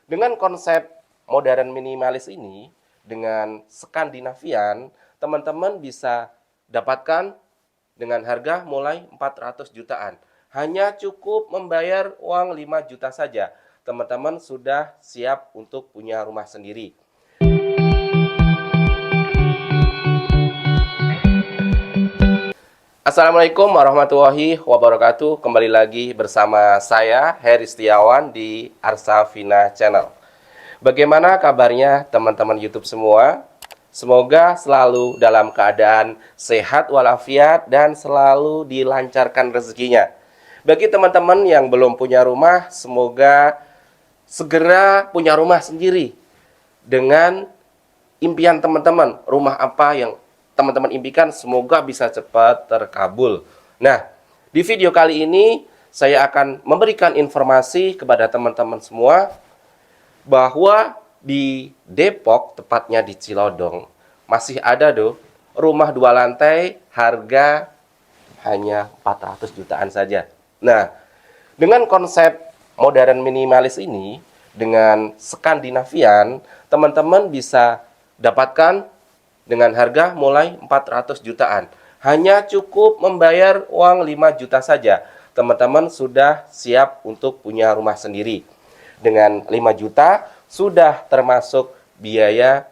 Dengan konsep modern minimalis ini, dengan Skandinavian, teman-teman bisa dapatkan dengan harga mulai 400 jutaan. Hanya cukup membayar uang 5 juta saja. Teman-teman sudah siap untuk punya rumah sendiri. Assalamualaikum warahmatullahi wabarakatuh. Kembali lagi bersama saya Heri Setiawan di Arsafina Channel. Bagaimana kabarnya teman-teman YouTube semua? Semoga selalu dalam keadaan sehat walafiat dan selalu dilancarkan rezekinya. Bagi teman-teman yang belum punya rumah, semoga segera punya rumah sendiri dengan impian teman-teman. Rumah apa yang teman-teman impikan, semoga bisa cepat terkabul. Nah, di video kali ini saya akan memberikan informasi kepada teman-teman semua bahwa di Depok, tepatnya di Cilodong, masih ada rumah 2 lantai harga hanya 400 jutaan saja. Nah, dengan konsep modern minimalis ini, dengan Skandinavian, teman-teman bisa dapatkan dengan harga mulai 400 jutaan. Hanya cukup membayar uang 5 juta saja. Teman-teman sudah siap untuk punya rumah sendiri. Dengan 5 juta sudah termasuk biaya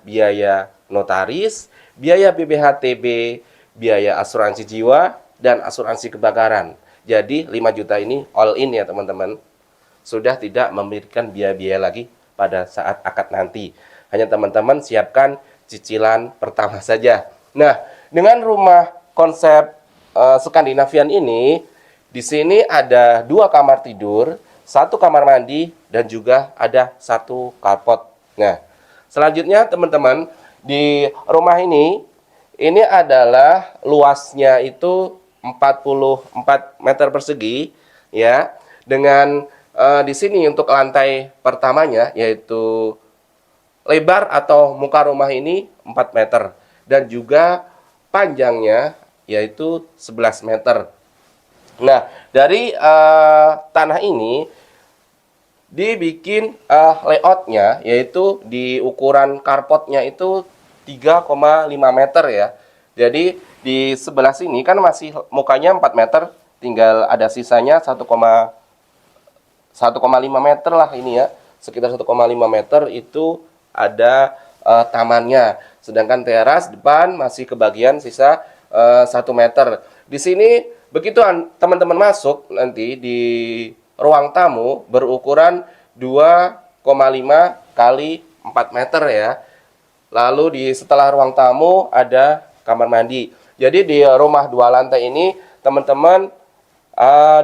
notaris, biaya BPHTB, biaya asuransi jiwa, dan asuransi kebakaran. Jadi 5 juta ini all in ya teman-teman. Sudah tidak memberikan biaya-biaya lagi pada saat akad nanti. Hanya teman-teman siapkan cicilan pertama saja. Nah, dengan rumah konsep Skandinavian ini, di sini ada 2 kamar tidur, 1 kamar mandi, dan juga ada 1 carport. Nah, selanjutnya teman-teman, di rumah ini adalah luasnya itu 44 meter persegi, ya. Dengan di sini untuk lantai pertamanya yaitu lebar atau muka rumah ini 4 meter dan juga panjangnya yaitu 11 meter. Nah, dari tanah ini dibikin layoutnya yaitu di ukuran carportnya itu 3,5 meter ya. Jadi di sebelah sini kan masih mukanya 4 meter, tinggal ada sisanya 1,5 meter lah ini ya. Sekitar 1,5 meter itu ada tamannya. Sedangkan teras depan masih kebagian sisa 1 meter. Di sini begitu teman-teman masuk nanti di ruang tamu berukuran 2,5 kali 4 meter ya. Lalu di setelah ruang tamu ada kamar mandi. Jadi di rumah 2 lantai ini teman-teman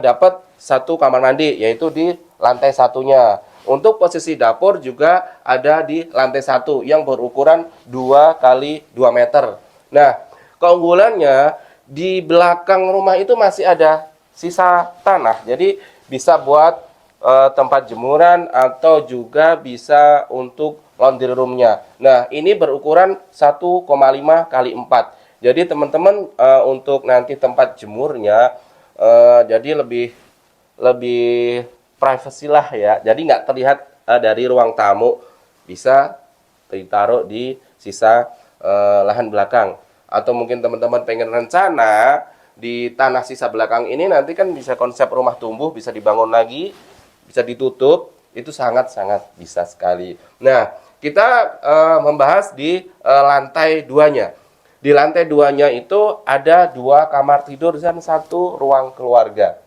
dapat 1 kamar mandi yaitu di lantai satunya. Untuk posisi dapur juga ada di lantai 1 yang berukuran 2 kali 2 meter. Nah, keunggulannya di belakang rumah itu masih ada sisa tanah. Jadi bisa buat tempat jemuran atau juga bisa untuk laundry roomnya. Nah, ini berukuran 1,5 kali 4. Jadi teman-teman untuk nanti tempat jemurnya jadi lebih privacy lah ya. Jadi nggak terlihat dari ruang tamu, bisa ditaruh di sisa lahan belakang. Atau mungkin teman-teman pengen rencana di tanah sisa belakang ini nanti kan bisa konsep rumah tumbuh, bisa dibangun lagi, bisa ditutup, itu sangat-sangat bisa sekali. Nah, kita membahas di lantai 2-nya. Di lantai 2-nya itu ada 2 kamar tidur dan 1 ruang keluarga.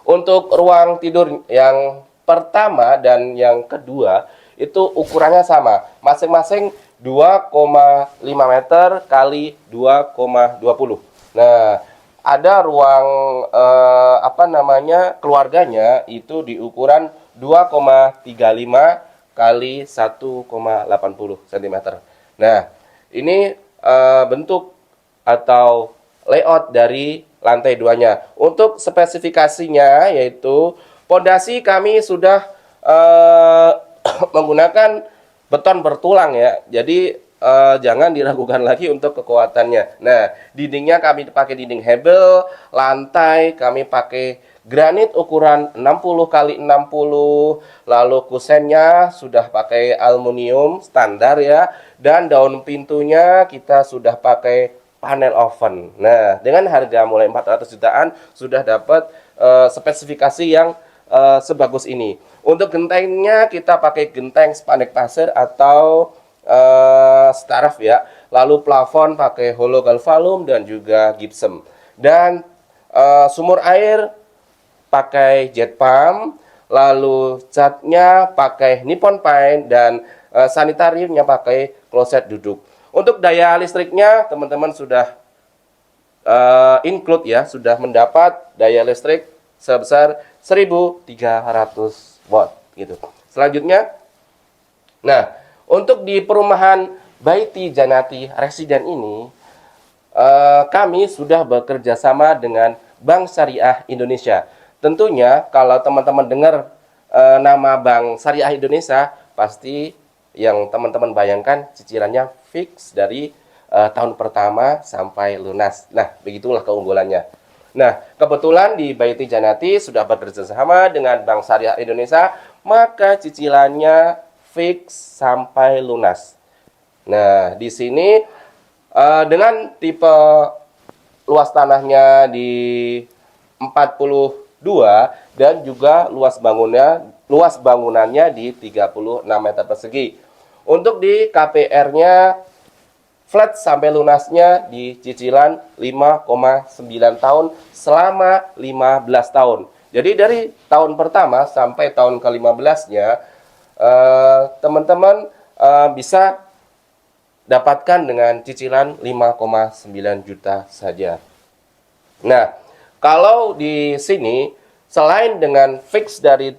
Untuk ruang tidur yang pertama dan yang kedua itu ukurannya sama, masing-masing 2,5 meter kali 2,20. Nah, ada ruang keluarganya itu di ukuran 2,35 kali 1,80 cm. Nah, ini bentuk atau layout dari lantai 2-nya. Untuk spesifikasinya yaitu pondasi kami sudah menggunakan beton bertulang ya. Jadi jangan diragukan lagi untuk kekuatannya. Nah, dindingnya kami pakai dinding hebel, lantai kami pakai Granit ukuran 60 kali 60, lalu kusennya sudah pakai aluminium standar ya, dan daun pintunya kita sudah pakai panel oven. Nah, dengan harga mulai 400 jutaan sudah dapat spesifikasi yang sebagus ini. Untuk gentengnya kita pakai genteng spandek pasir atau staraf ya. Lalu plafon pakai hollow galvalum dan juga gypsum. Dan sumur air pakai jet pump, lalu catnya pakai Nippon Paint dan sanitariumnya pakai kloset duduk. Untuk daya listriknya teman-teman sudah include ya, sudah mendapat daya listrik sebesar 1.300 watt gitu. Selanjutnya, nah untuk di perumahan Baiti Janati Residen ini kami sudah bekerja sama dengan Bank Syariah Indonesia. Tentunya kalau teman-teman dengar nama Bank Syariah Indonesia, pasti yang teman-teman bayangkan cicilannya fix dari tahun pertama sampai lunas. Nah, begitulah keunggulannya. Nah, kebetulan di Baiti Janati sudah bekerja sama dengan Bank Syariah Indonesia, maka cicilannya fix sampai lunas. Nah, di sini dengan tipe luas tanahnya di 42 dan juga luas bangunannya di 36 meter persegi. Untuk di KPR-nya flat sampai lunasnya di cicilan 5,9 tahun selama 15 tahun. Jadi dari tahun pertama sampai tahun ke-15-nya teman-teman bisa dapatkan dengan cicilan 5,9 juta saja. Nah, kalau di sini selain dengan fix dari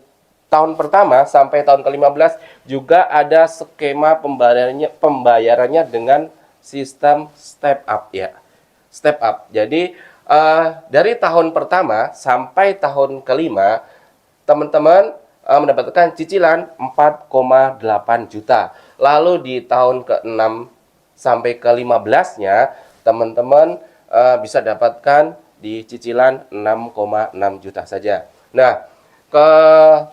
tahun pertama sampai tahun ke-15 juga ada skema pembayarannya dengan sistem step up ya. Step up. Jadi dari tahun pertama sampai tahun kelima teman-teman mendapatkan cicilan 4,8 juta. Lalu di tahun ke-6 sampai ke-15-nya teman-teman bisa dapatkan di cicilan 6,6 juta saja. Nah, ke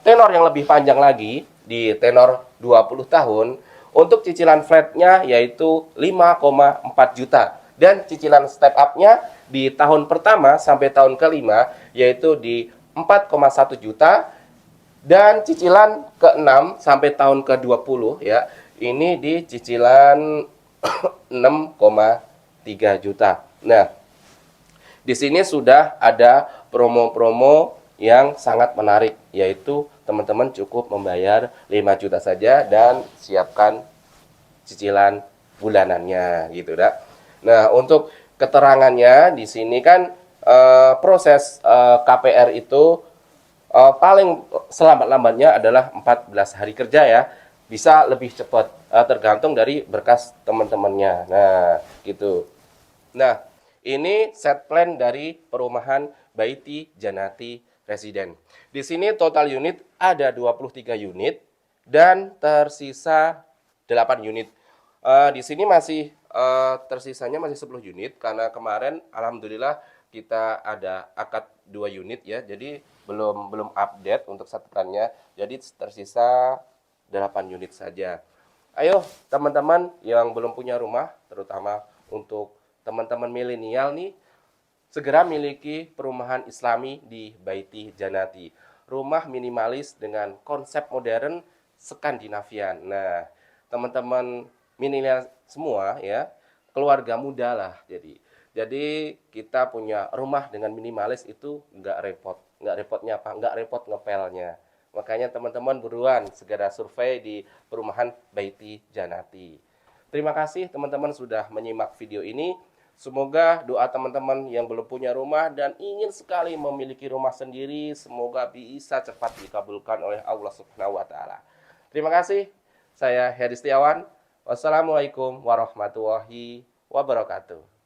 tenor yang lebih panjang lagi di tenor 20 tahun untuk cicilan flatnya yaitu 5,4 juta dan cicilan step up-nya di tahun pertama sampai tahun kelima yaitu di 4,1 juta dan cicilan ke-6 sampai tahun ke-20 ya ini di cicilan 6,3 juta. Nah, di sini sudah ada promo-promo yang sangat menarik, yaitu teman-teman cukup membayar 5 juta saja dan siapkan cicilan bulanannya gitu dah. Nah, untuk keterangannya di sini kan proses KPR itu paling selambat-lambatnya adalah 14 hari kerja ya. Bisa lebih cepat tergantung dari berkas teman-temannya. Nah, gitu. Nah, ini set plan dari perumahan Baiti Janati Residen. Di sini total unit ada 23 unit dan tersisa 8 unit. Di sini masih tersisanya masih 10 unit karena kemarin alhamdulillah kita ada akad 2 unit ya. Jadi belum update untuk satuannya. Jadi tersisa 8 unit saja. Ayo teman-teman yang belum punya rumah, terutama untuk teman-teman milenial nih, segera miliki perumahan Islami di Baiti Janati. Rumah minimalis dengan konsep modern Skandinavian. Nah, teman-teman milenial semua ya, keluarga muda lah. Jadi kita punya rumah dengan minimalis itu nggak repot. Nggak repotnya apa? Nggak repot ngepelnya. Makanya teman-teman buruan segera survei di perumahan Baiti Janati. Terima kasih teman-teman sudah menyimak video ini. Semoga doa teman-teman yang belum punya rumah dan ingin sekali memiliki rumah sendiri, semoga bisa cepat dikabulkan oleh Allah Subhanahu wa Ta'ala. Terima kasih. Saya Heri Setiawan. Wassalamualaikum warahmatullahi wabarakatuh.